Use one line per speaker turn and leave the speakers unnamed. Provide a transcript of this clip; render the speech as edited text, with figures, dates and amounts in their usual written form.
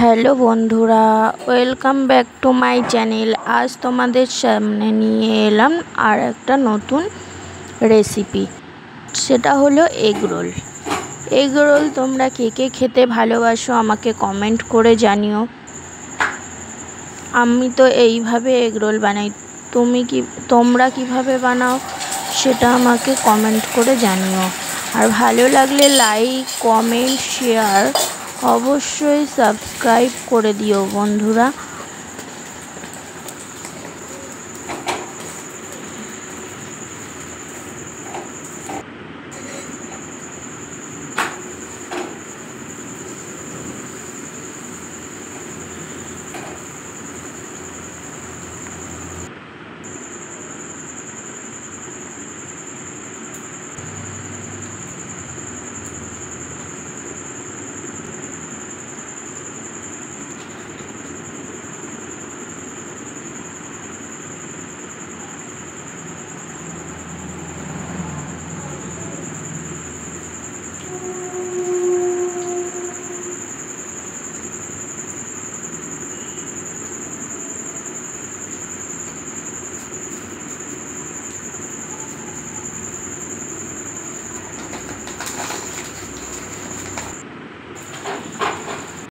Hello বন্ধুরা, welcome back to my channel. আজ তোমাদের সামনে নিয়ে এলাম আর একটা নতুন রেসিপি, সেটা হলো এগ রোল। এগ রোল তোমরা কে কে খেতে ভালোবাসো আমাকে কমেন্ট করে জানিও। আমি তো এইভাবে এগ রোল বানাই, তোমরা কিভাবে বানাও সেটা আমাকে কমেন্ট করে জানিও। আর ভালো লাগলে লাইক, কমেন্ট, শেয়ার, অবশ্যই সাবস্ক্রাইব করে দিও বন্ধুরা।